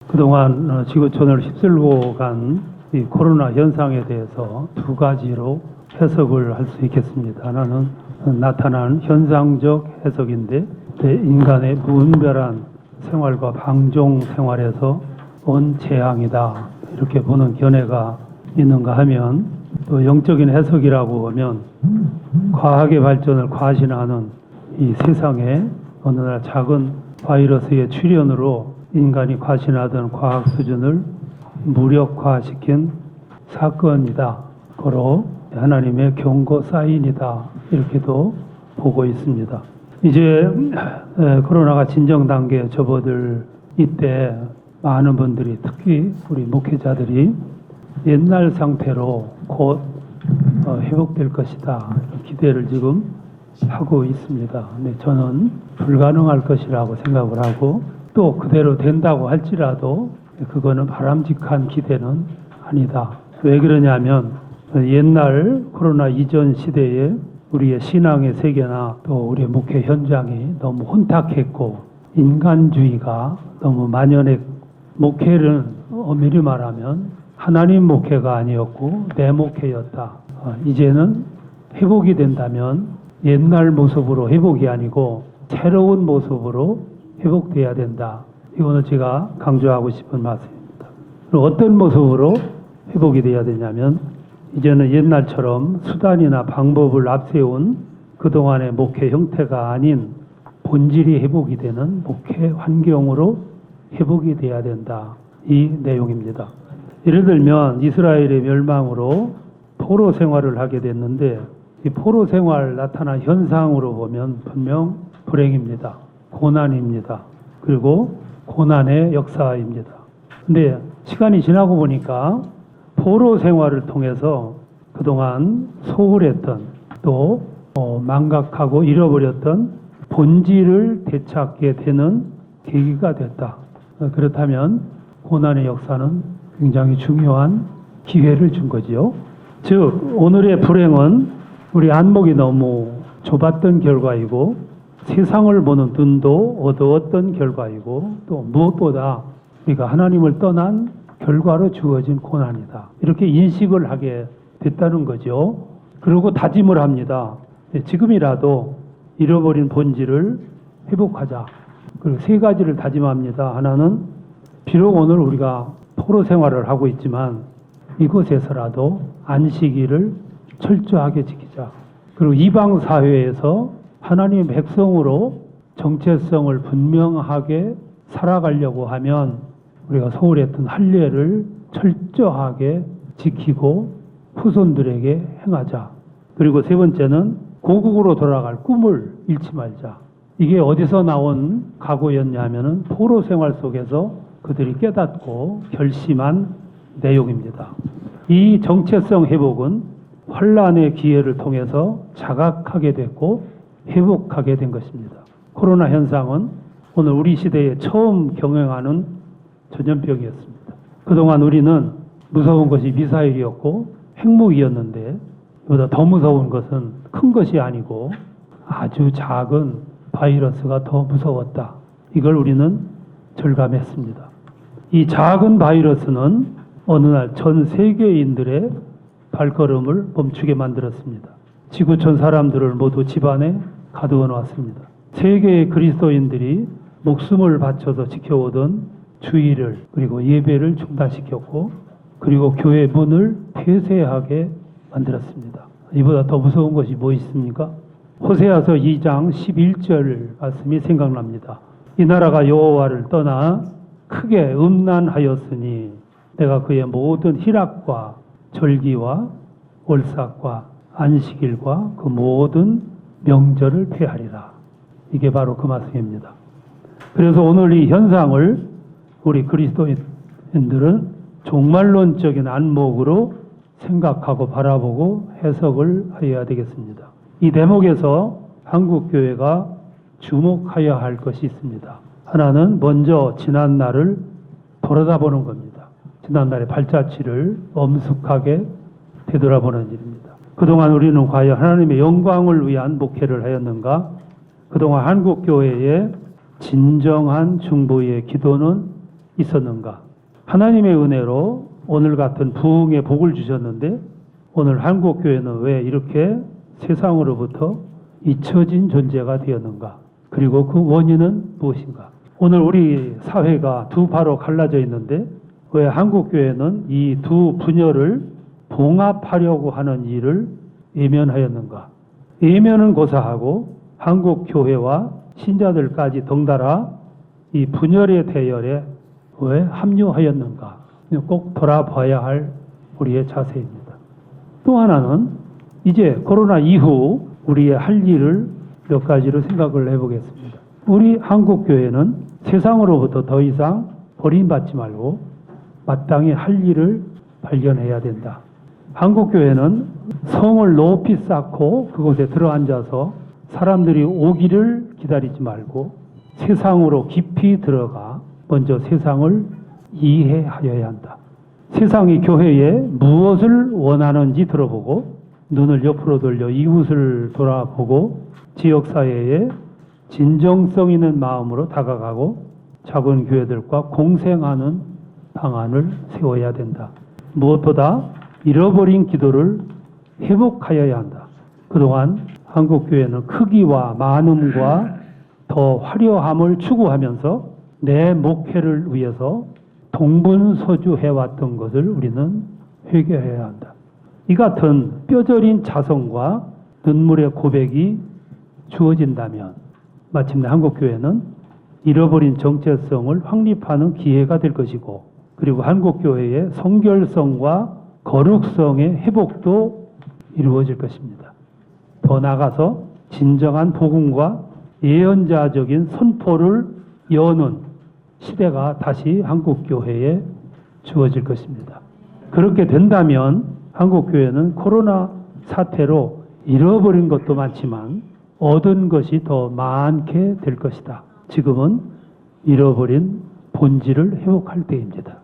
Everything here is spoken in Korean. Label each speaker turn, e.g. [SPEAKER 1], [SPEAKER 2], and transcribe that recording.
[SPEAKER 1] 그동안 지구촌을 휩쓸고 간 이 코로나 현상에 대해서 두 가지로 해석을 할 수 있겠습니다. 하나는 나타난 현상적 해석인데 인간의 무분별한 생활과 방종 생활에서 온 재앙이다, 이렇게 보는 견해가 있는가 하면, 또 영적인 해석이라고 하면 과학의 발전을 과신하는 이 세상에 어느 날 작은 바이러스의 출현으로 인간이 과신하던 과학 수준을 무력화시킨 사건이다, 고로 하나님의 경고 사인이다, 이렇게도 보고 있습니다. 이제 코로나가 진정 단계에 접어들 이때 많은 분들이, 특히 우리 목회자들이 옛날 상태로 곧 회복될 것이다, 기대를 지금 하고 있습니다. 근데 저는 불가능할 것이라고 생각을 하고, 또 그대로 된다고 할지라도 그거는 바람직한 기대는 아니다. 왜 그러냐면 옛날 코로나 이전 시대에 우리의 신앙의 세계나 또 우리의 목회 현장이 너무 혼탁했고 인간주의가 너무 만연했고, 목회는 엄밀히 말하면 하나님 목회가 아니었고 내 목회였다. 이제는 회복이 된다면 옛날 모습으로 회복이 아니고 새로운 모습으로 회복돼야 된다. 이거는 제가 강조하고 싶은 말씀입니다. 그리고 어떤 모습으로 회복이 돼야 되냐면, 이제는 옛날처럼 수단이나 방법을 앞세운 그동안의 목회 형태가 아닌 본질이 회복이 되는 목회 환경으로 회복이 돼야 된다, 이 내용입니다. 예를 들면 이스라엘의 멸망으로 포로 생활을 하게 됐는데, 이 포로 생활 나타난 현상으로 보면 분명 불행입니다. 고난입니다. 그리고 고난의 역사입니다. 근데 시간이 지나고 보니까 포로 생활을 통해서 그동안 소홀했던, 또 망각하고 잃어버렸던 본질을 되찾게 되는 계기가 됐다. 그렇다면 고난의 역사는 굉장히 중요한 기회를 준 거지요. 즉 오늘의 불행은 우리 안목이 너무 좁았던 결과이고, 세상을 보는 눈도 어두웠던 결과이고, 또 무엇보다 우리가 하나님을 떠난 결과로 주어진 고난이다, 이렇게 인식을 하게 됐다는 거죠. 그리고 다짐을 합니다. 지금이라도 잃어버린 본질을 회복하자. 그리고 세 가지를 다짐합니다. 하나는 비록 오늘 우리가 포로 생활을 하고 있지만 이곳에서라도 안식일을 철저하게 지키자. 그리고 이방 사회에서 하나님의 백성으로 정체성을 분명하게 살아가려고 하면 우리가 소홀했던 할례를 철저하게 지키고 후손들에게 행하자. 그리고 세 번째는 고국으로 돌아갈 꿈을 잃지 말자. 이게 어디서 나온 각오였냐면은 포로 생활 속에서 그들이 깨닫고 결심한 내용입니다. 이 정체성 회복은 환란의 기회를 통해서 자각하게 됐고 회복하게 된 것입니다. 코로나 현상은 오늘 우리 시대에 처음 경영하는 전염병이었습니다. 그동안 우리는 무서운 것이 미사일이었고 핵무기였는데, 이보다 더 무서운 것은 큰 것이 아니고 아주 작은 바이러스가 더 무서웠다. 이걸 우리는 절감했습니다. 이 작은 바이러스는 어느 날 전 세계인들의 발걸음을 멈추게 만들었습니다. 지구촌 사람들을 모두 집안에 가두어 놓았습니다. 세계의 그리스도인들이 목숨을 바쳐서 지켜오던 주의를, 그리고 예배를 중단시켰고, 그리고 교회 문을 폐쇄하게 만들었습니다. 이보다 더 무서운 것이 뭐 있습니까? 호세아서 2장 11절 말씀이 생각납니다. 이 나라가 여호와를 떠나 크게 음란하였으니 내가 그의 모든 희락과 절기와 월삭과 안식일과 그 모든 명절을 폐하리라. 이게 바로 그 말씀입니다. 그래서 오늘 이 현상을 우리 그리스도인들은 종말론적인 안목으로 생각하고 바라보고 해석을 해야 되겠습니다. 이 대목에서 한국교회가 주목해야 할 것이 있습니다. 하나는 먼저 지난날을 돌아다보는 겁니다. 지난날의 발자취를 엄숙하게 되돌아보는 일입니다. 그동안 우리는 과연 하나님의 영광을 위한 목회를 하였는가? 그동안 한국교회의 진정한 중보의 기도는 있었는가? 하나님의 은혜로 오늘 같은 부흥의 복을 주셨는데 오늘 한국교회는 왜 이렇게 세상으로부터 잊혀진 존재가 되었는가? 그리고 그 원인은 무엇인가? 오늘 우리 사회가 두 파로 갈라져 있는데 왜 한국교회는 이 두 분열을 봉합하려고 하는 일을 외면하였는가? 외면은 고사하고 한국교회와 신자들까지 덩달아 이 분열의 대열에 왜 합류하였는가? 꼭 돌아봐야 할 우리의 자세입니다. 또 하나는 이제 코로나 이후 우리의 할 일을 몇 가지로 생각을 해보겠습니다. 우리 한국교회는 세상으로부터 더 이상 버림받지 말고 마땅히 할 일을 발견해야 된다. 한국교회는 성을 높이 쌓고 그곳에 들어앉아서 사람들이 오기를 기다리지 말고 세상으로 깊이 들어가 먼저 세상을 이해하여야 한다. 세상이 교회에 무엇을 원하는지 들어보고 눈을 옆으로 돌려 이웃을 돌아보고 지역사회에 진정성 있는 마음으로 다가가고 작은 교회들과 공생하는 방안을 세워야 된다. 무엇보다 잃어버린 기도를 회복하여야 한다. 그동안 한국교회는 크기와 많음과 더 화려함을 추구하면서 내 목회를 위해서 동분서주해왔던 것을 우리는 회개해야 한다. 이 같은 뼈저린 자성과 눈물의 고백이 주어진다면 마침내 한국교회는 잃어버린 정체성을 확립하는 기회가 될 것이고 그리고 한국교회의 성결성과 거룩성의 회복도 이루어질 것입니다. 더 나아가서 진정한 복음과 예언자적인 선포를 여는 시대가 다시 한국교회에 주어질 것입니다. 그렇게 된다면 한국교회는 코로나 사태로 잃어버린 것도 많지만 얻은 것이 더 많게 될 것이다. 지금은 잃어버린 본질을 회복할 때입니다.